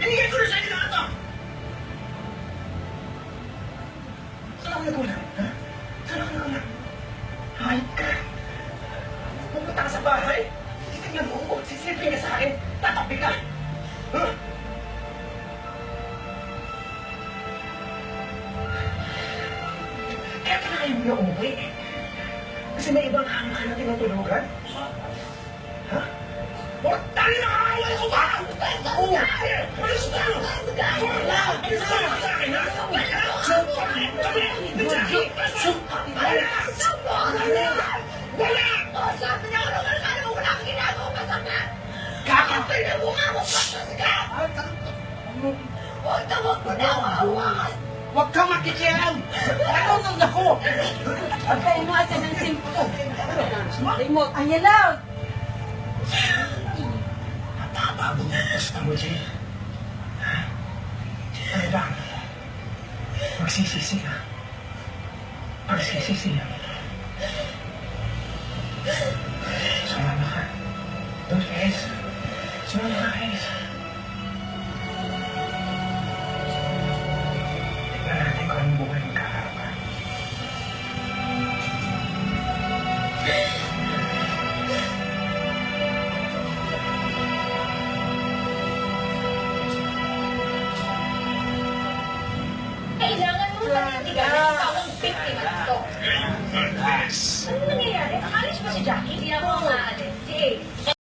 Binigay ko na sa inyo lahat to! Saan ako nagulat? Ha? Saan ako nagulat? Hayop ka! Pupunta ka sa bahay! Titignan mo ako! Sisilipin ka sa akin! Tatapi ka! Ha? Kaya ka na kayo na umuwi. Kasi may ibang hanga na tinutulugan. Ha? Mortal na kakawal ko ba? Oo! Alis ka! Alis ka sa akin, ha? Wala! Sabi niya ako naman ka naman wala kang ginagawa masama! Kakapay na mukha mo pasas ka! Huwag na huwag mo na hawakan! Huwag ka makikialam! Marunong ako! Okay, mo asa ng simple. Remote. Ayan lang. Napakababo mo ang gusto mo, Jay. Ha? Ano ba? Magsisisi ka. Magsisisi ka. Sumama ka. Don't guys. Sumama ka, guys. Tignan natin kung anong buhay magkakaroon. Kailangan mo panindigan na ikaw ang biktima nito. Ano nangyayari? Akalis ba si Jackie? Hindi ako ang aalis. Si A.